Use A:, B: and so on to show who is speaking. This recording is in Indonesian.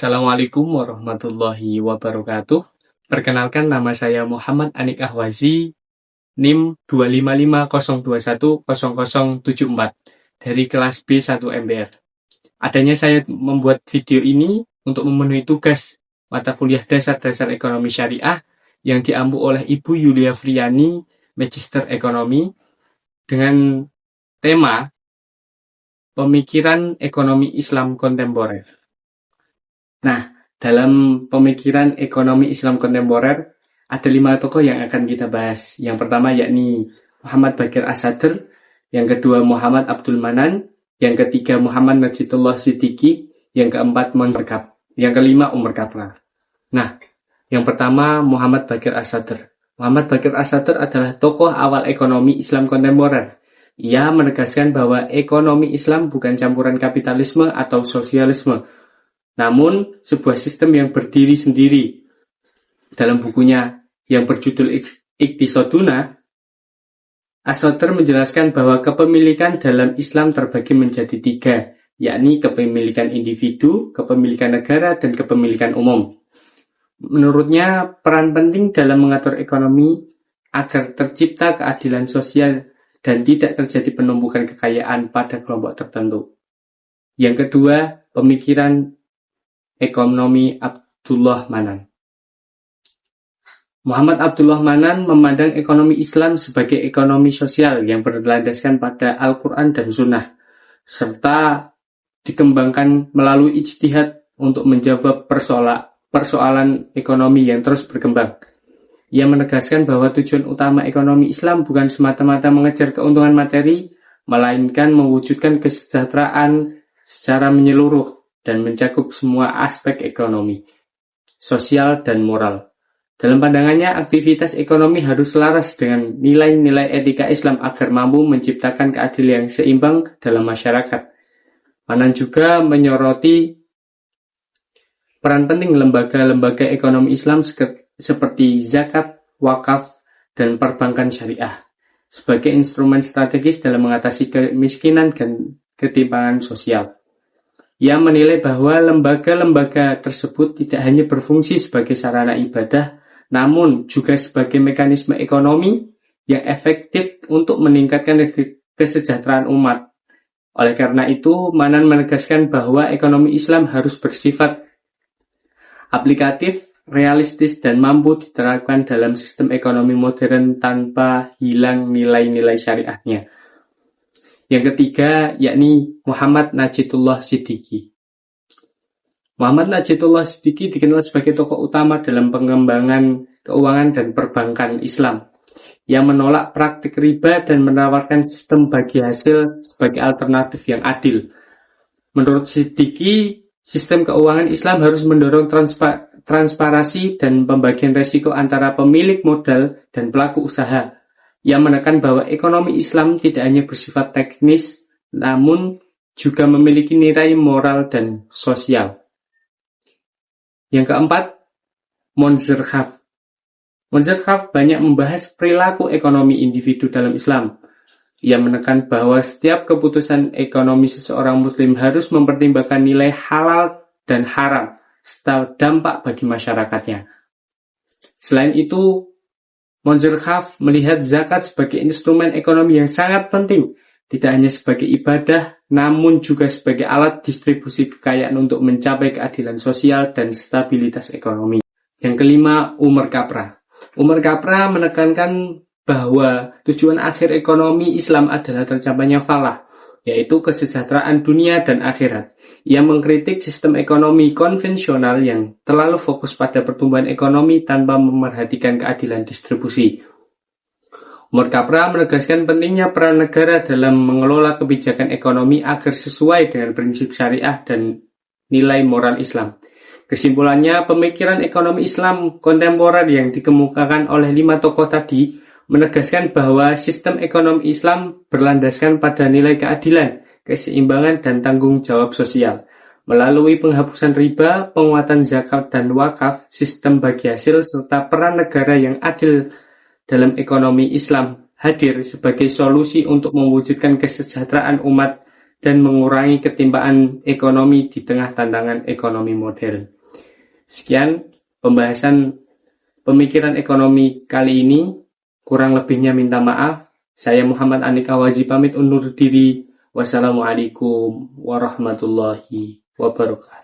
A: Assalamualaikum warahmatullahi wabarakatuh. Perkenalkan, nama saya Muhammad Anik Ahwazi, NIM 25502100074 dari kelas B1 MBR. Adanya saya membuat video ini untuk memenuhi tugas mata kuliah dasar-dasar ekonomi syariah yang diampu oleh Ibu Yulia Friani, Magister Ekonomi, dengan tema Pemikiran Ekonomi Islam Kontemporer. Nah, dalam pemikiran ekonomi Islam kontemporer, ada 5 tokoh yang akan kita bahas. Yang pertama yakni Muhammad Baqir As-Sadr, yang kedua Muhammad Abdul Manan, yang ketiga Muhammad Najitullah Siddiqi, yang keempat Monzir, yang kelima Umar Kapra. Nah, yang pertama Muhammad Baqir As-Sadr. Muhammad Baqir As-Sadr adalah tokoh awal ekonomi Islam kontemporer. Ia menegaskan bahwa ekonomi Islam bukan campuran kapitalisme atau sosialisme, namun sebuah sistem yang berdiri sendiri. Dalam bukunya yang berjudul Iqtisaduna, As-Sadr menjelaskan bahwa kepemilikan dalam Islam terbagi menjadi 3, yakni kepemilikan individu, kepemilikan negara, dan kepemilikan umum. Menurutnya, peran penting dalam mengatur ekonomi agar tercipta keadilan sosial dan tidak terjadi penumpukan kekayaan pada kelompok tertentu. Yang kedua, pemikiran ekonomi Abdullah Manan. Muhammad Abdullah Manan memandang ekonomi Islam sebagai ekonomi sosial yang berlandaskan pada Al-Quran dan Sunnah, serta dikembangkan melalui ijtihad untuk menjawab persoalan ekonomi yang terus berkembang. Ia menegaskan bahwa tujuan utama ekonomi Islam bukan semata-mata mengejar keuntungan materi, melainkan mewujudkan kesejahteraan secara menyeluruh dan mencakup semua aspek ekonomi, sosial, dan moral. Dalam pandangannya, aktivitas ekonomi harus selaras dengan nilai-nilai etika Islam agar mampu menciptakan keadilan yang seimbang dalam masyarakat. Manan juga menyoroti peran penting lembaga-lembaga ekonomi Islam seperti zakat, wakaf, dan perbankan syariah sebagai instrumen strategis dalam mengatasi kemiskinan dan ketimpangan sosial. Ia menilai bahwa lembaga-lembaga tersebut tidak hanya berfungsi sebagai sarana ibadah, namun juga sebagai mekanisme ekonomi yang efektif untuk meningkatkan kesejahteraan umat. Oleh karena itu, Manan menegaskan bahwa ekonomi Islam harus bersifat aplikatif, realistis, dan mampu diterapkan dalam sistem ekonomi modern tanpa hilang nilai-nilai syariahnya. Yang ketiga, yakni Muhammad Najitullah Siddiqi. Muhammad Najitullah Siddiqi dikenal sebagai tokoh utama dalam pengembangan keuangan dan perbankan Islam, yang menolak praktik riba dan menawarkan sistem bagi hasil sebagai alternatif yang adil. Menurut Siddiqi, sistem keuangan Islam harus mendorong transparansi dan pembagian risiko antara pemilik modal dan pelaku usaha. Ia menekan bahwa ekonomi Islam tidak hanya bersifat teknis, namun juga memiliki nilai moral dan sosial. Yang keempat, Monzir. Monzir banyak membahas perilaku ekonomi individu dalam Islam. Ia menekan bahwa setiap keputusan ekonomi seseorang muslim harus mempertimbangkan nilai halal dan haram, serta dampak bagi masyarakatnya. Selain itu, Monzir melihat zakat sebagai instrumen ekonomi yang sangat penting, tidak hanya sebagai ibadah, namun juga sebagai alat distribusi kekayaan untuk mencapai keadilan sosial dan stabilitas ekonomi. Yang kelima, Umar Kapra. Umar Kapra menekankan bahwa tujuan akhir ekonomi Islam adalah tercapainya falah, yaitu kesejahteraan dunia dan akhirat. Ia mengkritik sistem ekonomi konvensional yang terlalu fokus pada pertumbuhan ekonomi tanpa memerhatikan keadilan distribusi. Umar Kapra menegaskan pentingnya peran negara dalam mengelola kebijakan ekonomi agar sesuai dengan prinsip syariah dan nilai moral Islam. Kesimpulannya, pemikiran ekonomi Islam kontemporer yang dikemukakan oleh 5 tokoh tadi menegaskan bahwa sistem ekonomi Islam berlandaskan pada nilai keadilan, keseimbangan, dan tanggung jawab sosial. Melalui penghapusan riba, penguatan zakat dan wakaf, sistem bagi hasil, serta peran negara yang adil dalam ekonomi Islam hadir sebagai solusi untuk mewujudkan kesejahteraan umat dan mengurangi ketimpaan ekonomi di tengah tantangan ekonomi modern. Sekian pembahasan pemikiran ekonomi kali ini. Kurang lebihnya minta maaf. Saya Muhammad Anik Awazi pamit undur diri. Wassalamualaikum warahmatullahi wabarakatuh.